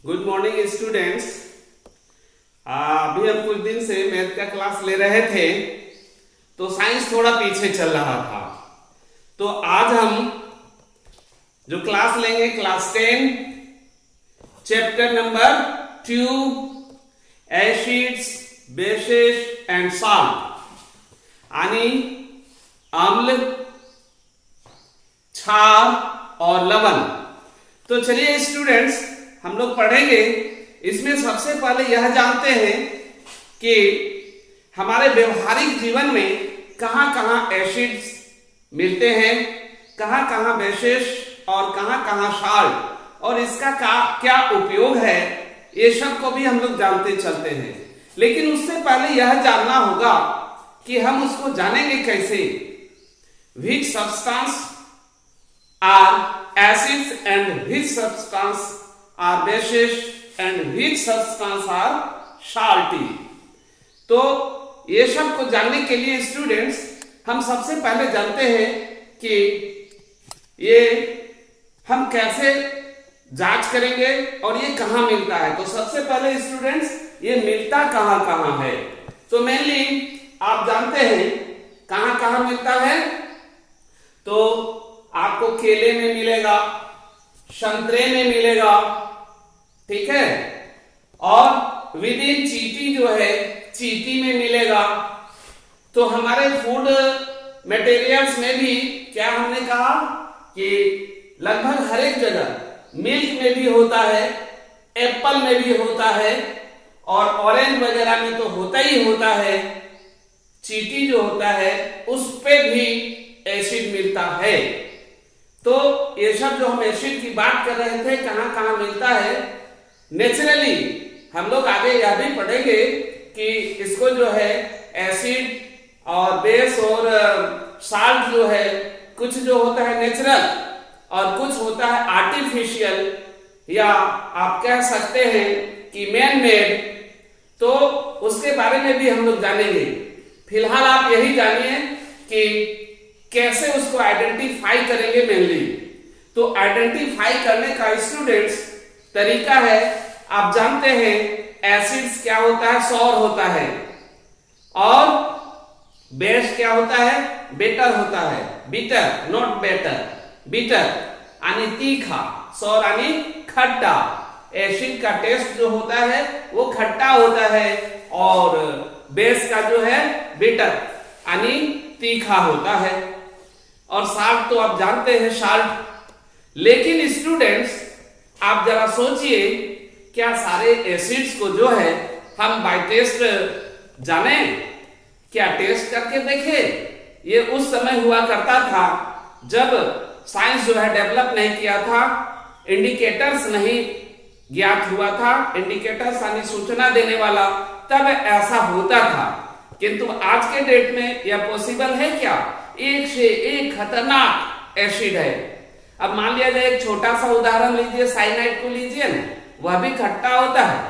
Good morning students. अभी हम कुछ दिन से मैथ का क्लास ले रहे थे तो साइंस थोड़ा पीछे चल रहा था। तो आज हम जो क्लास लेंगे class 10 chapter number 2 acids bases and salt यानी अम्ल, क्षार और लवण। तो चलिए स्टूडेंट्स हम लोग पढ़ेंगे। इसमें सबसे पहले यह जानते हैं कि हमारे व्यवहारिक जीवन में कहां कहां एसिड्स मिलते हैं, कहां कहां बेसेस और कहां कहां सॉल्ट, और इसका क्या उपयोग है, ये सब को भी हम लोग जानते चलते हैं। लेकिन उससे पहले यह जानना होगा कि हम उसको जानेंगे कैसे। Which substance are acids and which substance are bases and which substance are salty. तो ये सब को जानने के लिए स्टूडेंट्स हम सबसे पहले जानते हैं कि ये हम कैसे जांच करेंगे और ये कहां मिलता है। तो सबसे पहले स्टूडेंट्स ये मिलता कहां कहां है। तो मेनली आप जानते हैं कहां कहां मिलता है। तो आपको केले में मिलेगा, संतरे में मिलेगा, ठीक है, और विद इन चींटी जो है चींटी में मिलेगा। तो हमारे फूड मटेरियल्स में भी क्या हमने कहा कि लगभग हर एक जगह मिल्क में भी होता है, एप्पल में भी होता है, और ऑरेंज वगैरह में तो होता ही होता है। चींटी जो होता है उस पे भी एसिड मिलता है। तो ये सब जो हम एसिड की बात कर रहे थे कहां कहां मिलता है, नेचुरली हम लोग आगे यह भी पढ़ेंगे कि इसको जो है एसिड और बेस और साल्ट जो है कुछ जो होता है नेचुरल और कुछ होता है आर्टिफिशियल, या आप कह सकते हैं कि मैन मेड। तो उसके बारे में भी हम लोग जानेंगे। फिलहाल आप यही जानिए कि कैसे उसको आइडेंटिफाई करेंगे मेनली। तो आइडेंटिफाई करने का स्टूडेंट्स तरीका है, आप जानते हैं एसिड्स क्या होता है, सौर होता है, और बेस क्या होता है, बेटर होता है। बिटर नॉट बेटर, बिटर यानी तीखा, सौर यानी खट्टा। एसिड का टेस्ट जो होता है वो खट्टा होता है और बेस का जो है बिटर यानी तीखा होता है। और साल्ट तो आप जानते हैं साल्ट। लेकिन स्टूडेंट्स आप जरा सोचिए, क्या सारे एसिड्स को जो है हम बाय टेस्ट जाने, क्या टेस्ट करके देखें? ये उस समय हुआ करता था जब साइंस जो है डेवलप नहीं किया था, इंडिकेटर्स नहीं ज्ञात हुआ था। इंडिकेटर्स यानी सूचना देने वाला, तब ऐसा होता था। किंतु आज के डेट में यह पॉसिबल है क्या? एक से एक खतरनाक एसिड है। अब मान लिया जाए एक छोटा सा उदाहरण लीजिए, साइनाइड को लीजिए ना, वह भी खट्टा होता है,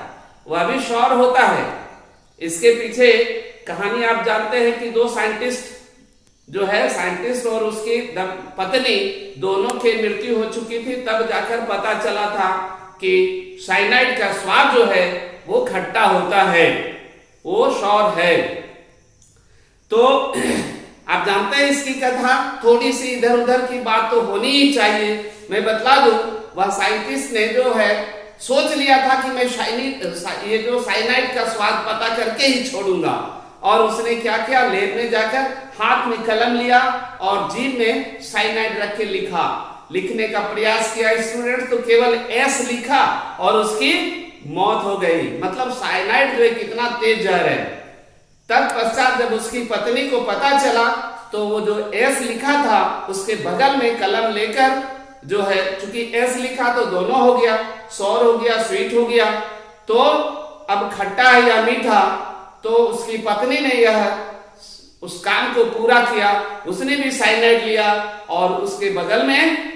वह भी सौर होता है। इसके पीछे कहानी आप जानते हैं कि दो साइंटिस्ट जो है, साइंटिस्ट और उसकी पत्नी, दोनों की मृत्यु हो चुकी थी। तब जाकर पता चला था कि साइनाइड का स्वाद जो है वो खट्टा होता है, वो सौर है। तो आप जानते हैं इसकी कथा, थोड़ी सी इधर उधर की बात तो होनी ही चाहिए। मैं बतला दूं, वह साइंटिस्ट ने जो है सोच लिया था कि मैं ये जो साइनाइड का स्वाद पता करके ही छोड़ूंगा। और उसने क्या किया, लैब में जाकर हाथ में कलम लिया और जीभ में साइनाइड रख के लिखने का प्रयास किया स्टूडेंट। तो केवल एस लिखा और उसकी मौत हो गई। मतलब साइनाइड जो है कितना तेज जहर है। तत्पश्चात जब उसकी पत्नी को पता चला तो वो जो एस लिखा था उसके बगल में कलम लेकर जो है, चूंकि एस लिखा तो दोनों हो गया, सौर हो गया, स्वीट हो गया। तो अब खट्टा है या मीठा, तो उसकी पत्नी ने यह उस काम को पूरा किया। उसने भी साइनाइड लिया और उसके बगल में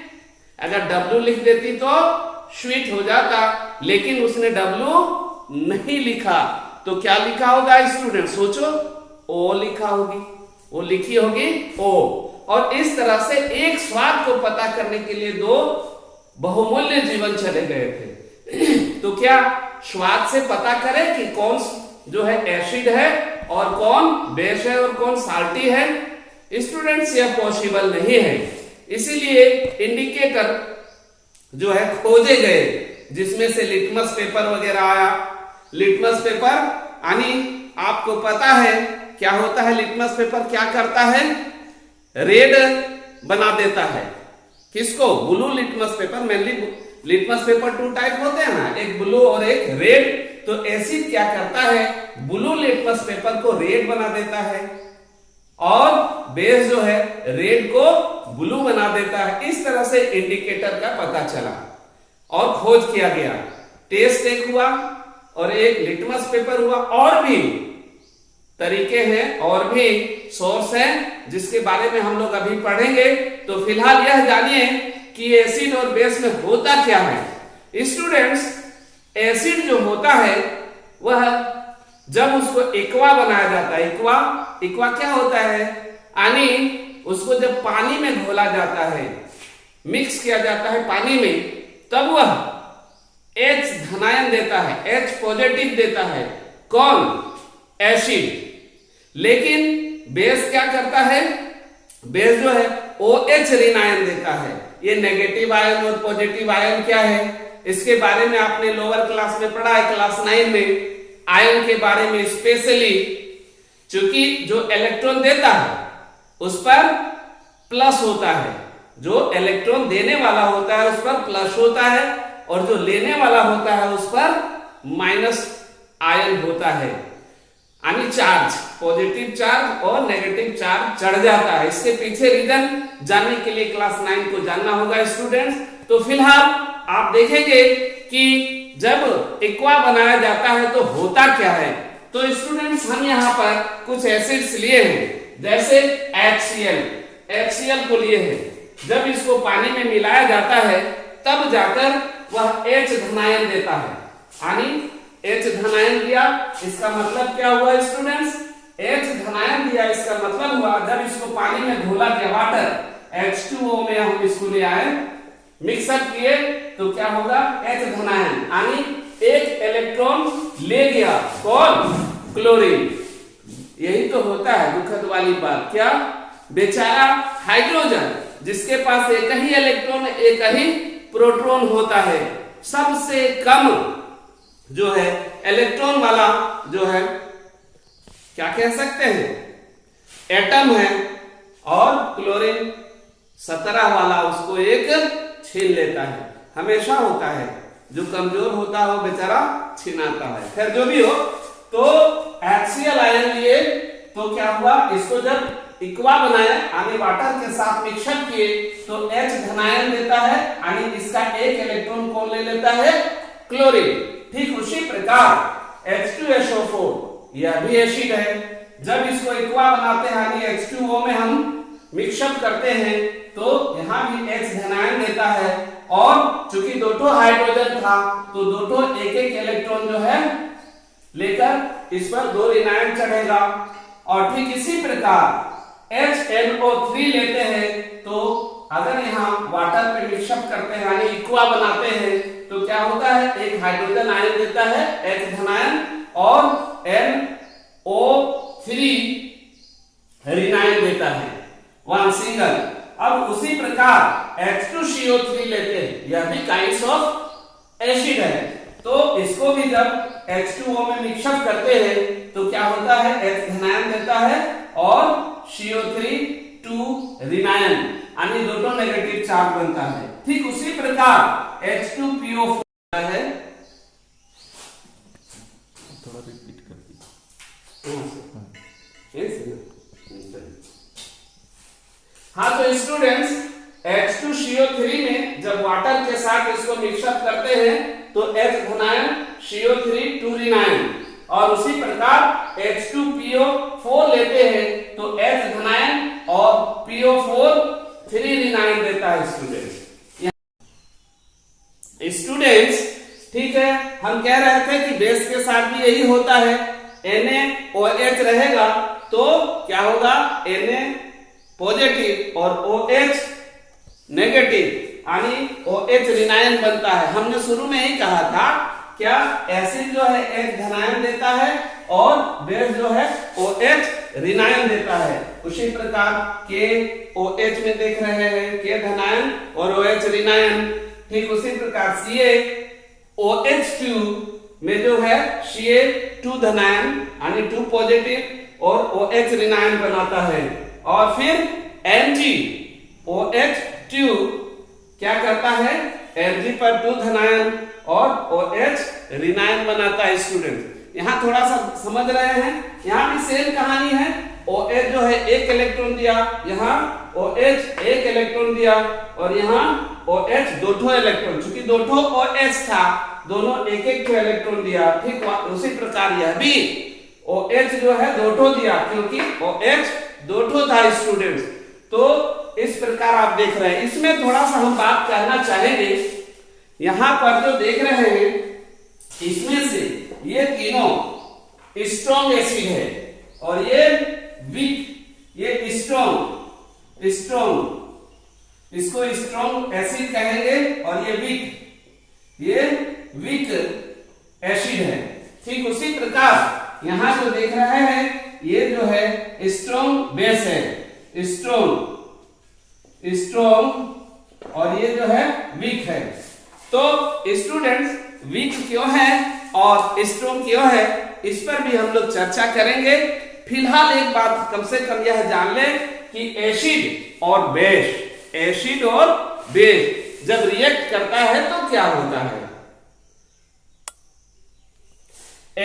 अगर डब्लू लिख देती तो स्वीट हो जाता, लेकिन उसने डब्लू नहीं लिखा। तो क्या लिखा होगा स्टूडेंट, सोचो, ओ लिखा होगी, वो लिखी होगी ओ। और इस तरह से एक स्वाद को पता करने के लिए दो बहुमूल्य जीवन चले गए थे। तो तो क्या स्वाद से पता करें कि कौन जो है एसिड है और कौन बेस है और कौन साल्टी है? स्टूडेंट्स यह पॉसिबल नहीं है। इसीलिए इंडिकेटर जो है खोजे गए, जिसमें से लिटमस पेपर वगैरह आया। लिटमस पेपर यानी आपको पता है क्या होता है? लिटमस पेपर क्या करता है? रेड बना देता है। किसको? Blue litmus paper. Mainly litmus paper 2 type होते हैं ना, एक ब्लू और एक रेड। तो एसिड क्या करता है? ब्लू लिटमस पेपर को रेड बना देता है और बेस जो है रेड को ब्लू बना देता है। इस तरह से इंडिकेटर का पता चला और खोज किया गया। टेस्ट एक हुआ और एक लिटमस पेपर हुआ। और भी तरीके हैं और भी सोर्स हैं जिसके बारे में हम लोग अभी पढ़ेंगे। तो फिलहाल यह जानिए कि एसिड और बेस में होता क्या है। स्टूडेंट्स, एसिड जो होता है वह जब उसको एक्वा बनाया जाता है, एक्वा क्या होता है? यानी उसको जब पानी में घोला जाता है, मिक्स किया जाता है पानी में, तब वह H धनायन देता है, H पॉजिटिव देता है। कौन? एसिड। लेकिन बेस क्या करता है? बेस जो है OH ऋणायन देता है। ये नेगेटिव आयन और पॉजिटिव आयन क्या है, इसके बारे में आपने लोअर क्लास में पढ़ा है, क्लास 9 में आयन के बारे में स्पेशली। चूंकि जो इलेक्ट्रॉन देता है उस पर प्लस होता है, जो इलेक्ट्रॉन देने वाला होता है उस पर प्लस होता है, और जो लेने वाला होता है उस पर माइनस आयन होता है। यानी चार्ज, पॉजिटिव चार्ज और नेगेटिव चार्ज चढ़ जाता है। इसके पीछे रीजन जानने के लिए क्लास 9 को जानना होगा स्टूडेंट्स। तो फिलहाल आप देखेंगे कि जब एक्वा बनाया जाता है तो होता क्या है। तो स्टूडेंट्स, हम यहाँ पर कुछ एसिड्स लिए हैं, जैसे HCl को लिए हैं। जब इसको पानी में मिलाया जाता है तब जाकर वह H धनायन देता है। यानी H धनायन दिया, इसका मतलब क्या हुआ स्टूडेंट्स? H धनायन दिया, इसका मतलब हुआ जब इसको पानी में घोला गया, वाटर H2O में हम इसको ले आए, मिक्सअप किए, तो क्या होगा? H धनायन, यानी एक इलेक्ट्रॉन ले गया। कौन? क्लोरीन। यही तो होता है दुखद वाली बात। क्या? बेचारा हाइड्रोजन, जिसके पास एक ही इलेक्ट्रॉन एक ही प्रोटॉन होता है, सबसे कम जो है इलेक्ट्रॉन वाला जो है, क्या कह सकते हैं, एटम है, और क्लोरीन 17 वाला उसको एक छीन लेता है। हमेशा होता है, जो कमजोर होता है वो बेचारा छीनाता है। खैर जो भी हो, तो HCl आयन लिए तो क्या हुआ? इसको जब एक्वा बनाया, यानी वाटर के साथ मिक्सअप किए, तो H धनायन देता है, यानी इसका एक इलेक्ट्रॉन कौन ले लेता है? क्लोरीन। ठीक उसी प्रकार H2SO4 यह भी एसिड है। जब इसको एक्वा बनाते हैं, यानी H2O में हम मिक्सअप करते हैं, तो यहाँ भी H धनायन देता है, और चूंकि दो हाइड्रोजन था तो दो एक इलेक्ट्रॉन जो है लेकर इस पर 2 ऋणायन चढ़ेगा। और ठीक इसी प्रकार HNO3 लेते हैं, तो अगर यहाँ वाटर पे मिक्सअप करते हैं, यानी एक्वा बनाते हैं, तो क्या होता है? एक हाइड्रोजन आयन देता है H धनायन, और NO3 ऋणायन देता है, 1 सिंगल। अब उसी प्रकार H2CO3 लेते हैं, यह भी काइंड्स ऑफ एसिड है। तो इसको भी जब H2O में मिक्सअप करते हैं, तो क्या होता है? H धनायन देता है और CO3 2 ऋणायन, यानी दोनों नेगेटिव चार्ज बनता है। ठीक उसी प्रकार H2PO4 है। थोड़ा रिपीट कर दीजिए। हाँ, तो स्टूडेंट्स, H2CO3 में जब वाटर के साथ इसको मिक्सअप करते हैं तो H धनायन, CO3 2 ऋणायन, और उसी प्रकार H2PO4 लेते हैं तो H धनायन और PO4 3 ऋणायन देता है स्टूडेंट्स। ठीक है, हम कह रहे थे कि बेस के साथ भी यही होता है, NaOH रहेगा तो क्या होगा? Na पॉजिटिव और OH नेगेटिव, यानी OH ऋणायन बनता है। हमने शुरू में ही कहा था क्या एसिड जो है H धनायन देता है और बेस जो है OH ऋणायन देता है। उसी प्रकार KOH में देख रहे हैं K धनायन और OH ऋणायन। ठीक उसी प्रकार CaOH2 में जो है Ca2 धनायन यानी 2 पॉजिटिव और OH ऋणायन बनाता है। और फिर NgOH2 क्या करता है, Mg पर 2 धनायन और OH ऋणायन बनाता है। स्टूडेंट यहाँ थोड़ा सा समझ रहे हैं, यहाँ भी सेम कहानी है। OH जो है 1 इलेक्ट्रॉन दिया, यहाँ OH 1 इलेक्ट्रॉन दिया और यहाँ OH 2 इलेक्ट्रॉन, चूंकि 2 OH था दोनों 1 इलेक्ट्रॉन दिया। ठीक उसी प्रकार यह भी OH जो है 2 दिया क्योंकि OH 2 था। स्टूडेंट्स तो इस प्रकार आप देख रहे हैं। इसमें थोड़ा सा हम बात करना चाहेंगे, यहां पर जो देख रहे हैं इसमें से ये तीनों स्ट्रॉन्ग एसिड है और ये वीक, ये स्ट्रॉन्ग, इसको स्ट्रॉन्ग एसिड कहेंगे और ये वीक एसिड है। ठीक उसी प्रकार यहां जो देख रहे हैं ये जो है स्ट्रॉन्ग बेस है, स्ट्रॉन्ग और ये जो है वीक है। तो स्टूडेंट्स वीक क्यों है और स्ट्रॉन्ग क्यों है इस पर भी हम लोग चर्चा करेंगे। फिलहाल एक बात कम से कम यह जान ले कि एसिड और बेस जब रिएक्ट करता है तो क्या होता है।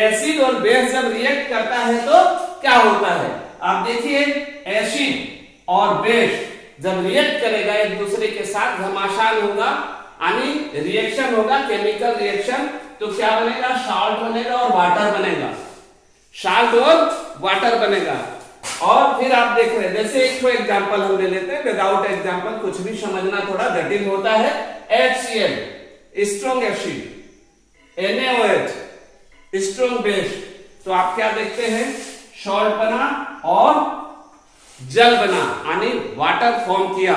एसिड और बेस जब रिएक्ट करता है तो क्या होता है। आप देखिए एसिड और बेस जब रिएक्ट करेगा एक दूसरे के साथ घमासान होगा यानी रिएक्शन होगा, केमिकल रिएक्शन, तो क्या बनेगा, साल्ट बनेगा और वाटर बनेगा, साल्ट और वाटर बनेगा। और फिर आप देख रहे हैं जैसे एक एग्जांपल हम ले लेते हैं, विदाउट एग्जांपल कुछ भी समझना थोड़ा जटिल होता है। HCl strong acid, NaOH strong base, तो आप क्या देखते हैं, सॉल्ट बना और जल बना यानी वाटर फॉर्म किया।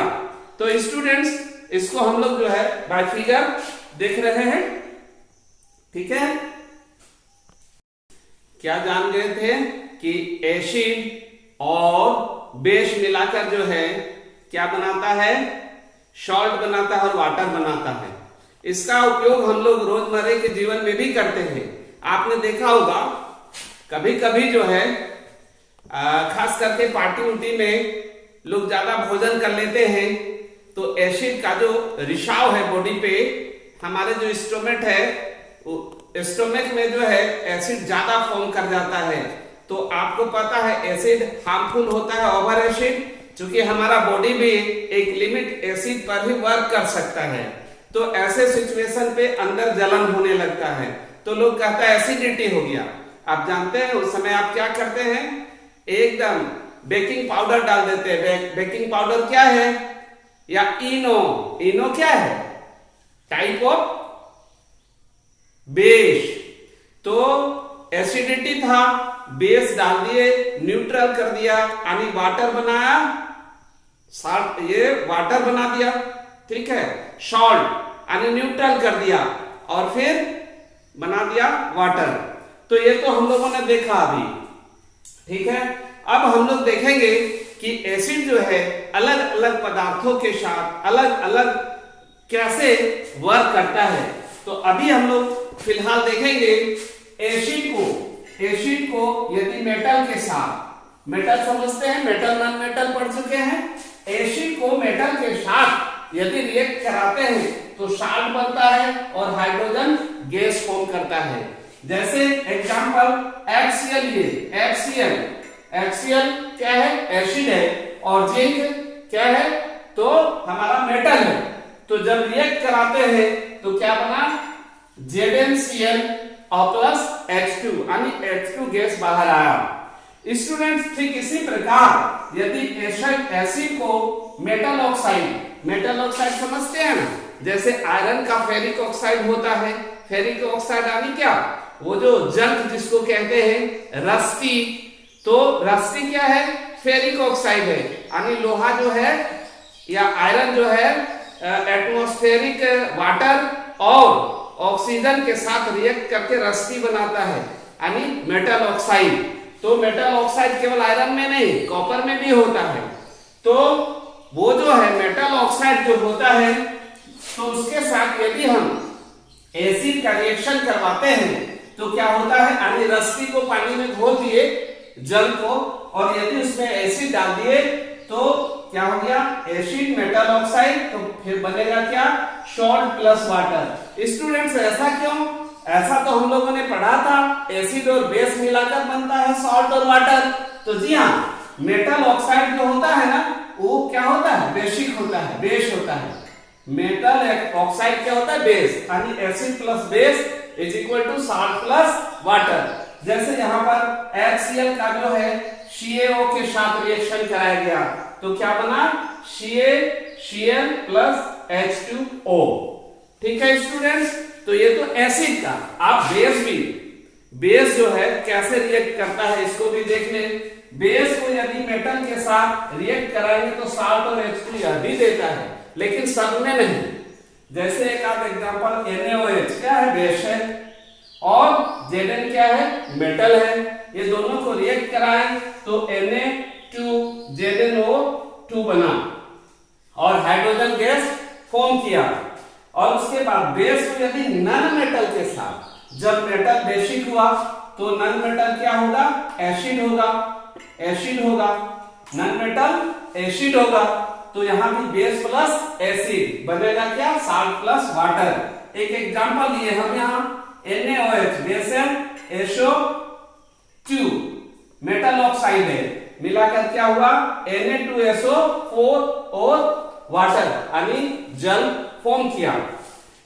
तो स्टूडेंट्स इसको हम लोग जो है बाय फिगर देख रहे हैं। ठीक है, क्या जान गए थे कि एसिड और बेस मिलाकर जो है क्या बनाता है, सॉल्ट बनाता है और वाटर बनाता है। इसका उपयोग हम लोग रोजमर्रा के जीवन में भी करते हैं। आपने देखा होगा कभी कभी जो है खास करके पार्टी उटी में लोग ज्यादा भोजन कर लेते हैं तो एसिड का जो रिसाव है बॉडी पे, हमारे जो स्टोमेक है, स्टोमेक में जो है एसिड ज्यादा फॉर्म कर जाता है। तो आपको पता है एसिड हार्मफुल होता है, ओवर एसिड, क्योंकि हमारा बॉडी भी एक लिमिट एसिड पर ही वर्क कर सकता है। तो ऐसे सिचुएशन पे अंदर जलन होने लगता है तो लोग कहता है एसिडिटी हो गया। आप जानते हैं उस समय आप क्या करते हैं, एकदम बेकिंग पाउडर डाल देते हैं। बेकिंग पाउडर क्या है, या इनो क्या है, टाइप ऑफ बेस। तो एसिडिटी था, बेस डाल दिए, न्यूट्रल कर दिया यानी वाटर बनाया, साल्ट ये वाटर बना दिया। ठीक है, सॉल्ट यानी न्यूट्रल कर दिया और फिर बना दिया वाटर। तो ये तो हम लोगों ने देखा अभी। ठीक है, अब हम लोग देखेंगे कि एसिड जो है अलग अलग पदार्थों के साथ अलग अलग कैसे वर्क करता है। तो अभी हम लोग फिलहाल देखेंगे एसिड को यदि मेटल के साथ, मेटल समझते हैं, मेटल नॉन मेटल पढ़ चुके हैं, एसिड को मेटल के साथ यदि रिएक्ट कराते हैं तो साल्ट बनता है और हाइड्रोजन गैस फॉर्म करता है। जैसे एग्जांपल HCl, ये HCl क्या है, एसिड है और जिंक क्या है, तो हमारा मेटल है। तो जब रिएक्ट कराते हैं तो क्या बना, ZnCl और प्लस H2 यानी H2 गैस बाहर आया। स्टूडेंट्स ठीक इसी प्रकार यदि एसिड को मेटल ऑक्साइड समझते हैं ना, जैसे आयरन का फेरिक ऑक्साइड होता है। फेरिक ऑक्साइड यानी क्या, वो जो जंक जिसको कहते हैं रस्ती, तो रस्ती क्या है, फेरिक ऑक्साइड है। यानी लोहा जो है या आयरन जो है एटमॉस्फेरिक वाटर और ऑक्सीजन के साथ रिएक्ट करके रस्टी बनाता है, यानी मेटल ऑक्साइड। तो मेटल ऑक्साइड केवल आयरन में नहीं, कॉपर में भी होता है। तो वो जो है मेटल ऑक्साइड जो होता है, तो उसके साथ यदि हम एसिड का रिएक्शन करवाते हैं तो क्या होता है, यानी रस्सी को पानी में घोल दिए जल को, और यदि उसमें एसिड डाल दिए तो क्या हो गया, एसिड मेटल ऑक्साइड, तो फिर बनेगा क्या, सॉल्ट प्लस वाटर। स्टूडेंट्स ऐसा क्यों, ऐसा तो हम लोगों ने पढ़ा था, एसिड और बेस मिलाकर बनता है सॉल्ट और वाटर। तो जी हाँ, मेटल ऑक्साइड जो होता है ना, वो क्या होता है, बेसिक होता है, बेस होता है। मेटल ऑक्साइड क्या होता है, बेस, यानी acid plus base is equal to salt plus water. जैसे यहाँ पर HCl का जो है CaO के साथ रिएक्शन कराया गया, तो क्या बना, Cl प्लस H2O। ठीक है स्टूडेंट्स, तो ये तो एसिड का। आप बेस भी, बेस जो है कैसे रिएक्ट करता है इसको भी देख ले। बेस को यदि मेटल के साथ रिएक्ट कराएंगे तो सॉल्ट और H2 यह भी देता है, लेकिन सब में नहीं। जैसे एक आप एग्जांपल NaOH क्या है, बेस है, और Zn क्या है, मेटल है। ये दोनों को रिएक्ट कराएं तो Na2ZnO2 बना और हाइड्रोजन गैस फॉर्म किया। और उसके बाद बेस को यदि नॉन मेटल के साथ, जब मेटल बेसिक हुआ तो नॉन मेटल क्या होगा, एसिड होगा, एसिड होगा, नॉन मेटल एसिड होगा। तो यहाँ भी बेस प्लस एसिड बनेगा क्या, सॉल्ट प्लस वाटर। एक एग्जांपल लिए हम यहाँ NaOH बेस है, SO2 मेटल ऑक्साइड है, मिलाकर क्या हुआ, Na2SO4 और वाटर, यानी जल फॉर्म किया।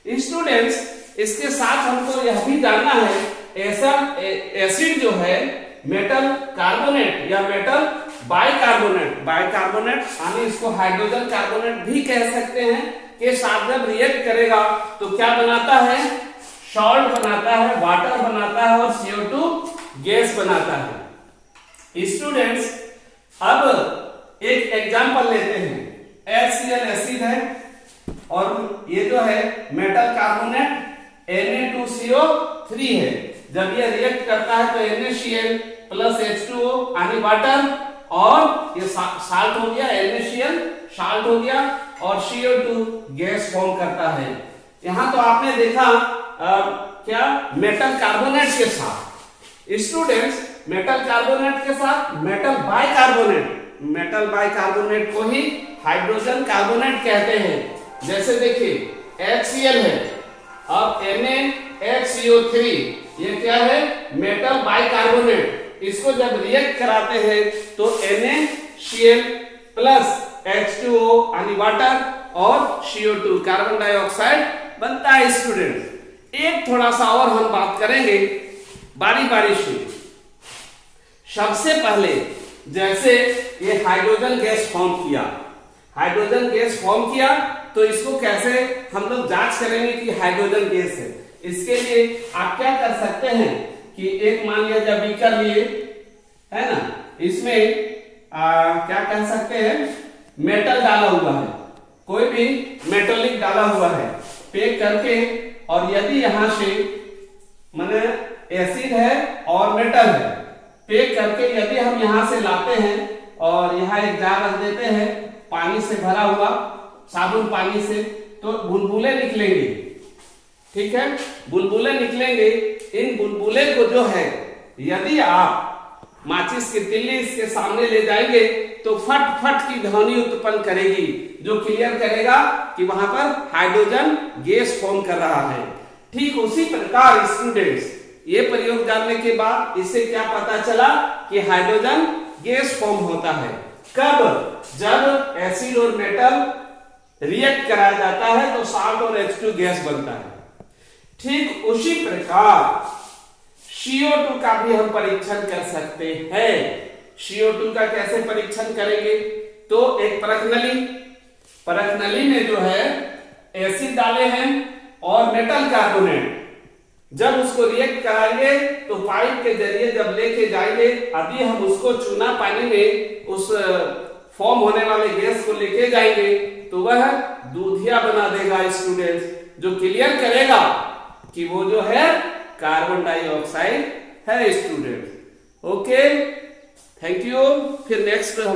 स्टूडेंट्स, इसके साथ हमको यह भी जानना है, ऐसा एसिड जो है मेटल कार्बोनेट या मेटल बाइकार्बोनेट, बाइकार्बोनेट यानी इसको हाइड्रोजन कार्बोनेट भी कह सकते हैं, के साथ जब रिएक्ट करेगा तो क्या बनाता है, सॉल्ट बनाता है, वाटर बनाता है और CO2 गैस बनाता है। स्टूडेंट्स, अब एक एग्जांपल लेते हैं। HCl एसिड है और ये जो है मेटल कार्बोनेट Na2CO3 है। जब ये रिएक्ट करता है तो NaCl प्लस H2O यानी वाटर, और ये साल्ट हो गया, NaCl साल्ट हो गया, और CO2 गैस फॉर्म करता है। यहां तो आपने देखा क्या, मेटल कार्बोनेट के साथ। स्टूडेंट्स, मेटल कार्बोनेट के साथ मेटल बाइकार्बोनेट, मेटल बाइकार्बोनेट को ही हाइड्रोजन कार्बोनेट कहते हैं। जैसे देखिए HCl है, अब NaHCO3 ये क्या है, मेटल बाइकार्बोनेट। इसको जब रिएक्ट कराते हैं तो NaCl प्लस H2O यानी वाटर और CO2 कार्बन डाइऑक्साइड बनता है। स्टूडेंट, एक थोड़ा सा और हम बात करेंगे बारी बारी से। सबसे पहले जैसे ये हाइड्रोजन गैस फॉर्म किया, हाइड्रोजन गैस फॉर्म किया, तो इसको कैसे हम लोग जांच करेंगे कि हाइड्रोजन गैस है। इसके लिए आप क्या कर सकते हैं कि एक मान लिया जब बीकर लिए है ना, इसमें क्या कह सकते हैं, मेटल डाला हुआ है, कोई भी मेटलिक डाला हुआ है, पैक करके, और यदि यहां से माने एसिड है और मेटल है, पैक करके यदि हम यहां से लाते हैं और यहाँ एक जार रख देते हैं पानी से भरा हुआ, साबुन पानी से, तो बुलबुले निकलेंगे। ठीक है, बुलबुले निकलेंगे। इन बुलबुले को जो है यदि आप माचिस की तिल्ली इसके सामने ले जाएंगे तो फट फट की ध्वनि उत्पन्न करेगी, जो क्लियर करेगा कि वहां पर हाइड्रोजन गैस फॉर्म कर रहा है। ठीक उसी प्रकार स्टूडेंट्स, ये प्रयोग जानने के बाद इससे क्या पता चला कि हाइड्रोजन गैस फॉर्म होता है कब, जब एसिड और मेटल रिएक्ट कराया जाता है तो साल्ट और H2 गैस बनता है। ठीक उसी प्रकार CO2 का भी हम परीक्षण कर सकते हैं। CO2 का कैसे परीक्षण करेंगे, तो एक परखनली में जो है एसिड डाले हैं और मेटल कार्बोनेट, जब उसको रिएक्ट कराएंगे तो पाइप के जरिए जब लेके जाएंगे, अभी हम उसको चूना पानी में उस फॉर्म होने वाले गैस को लेके जाएंगे तो वह दूधिया बना देगा स्टूडेंट्स, जो क्लियर करेगा कि वो जो है कार्बन डाइऑक्साइड है स्टूडेंट। Okay, thank you. फिर नेक्स्ट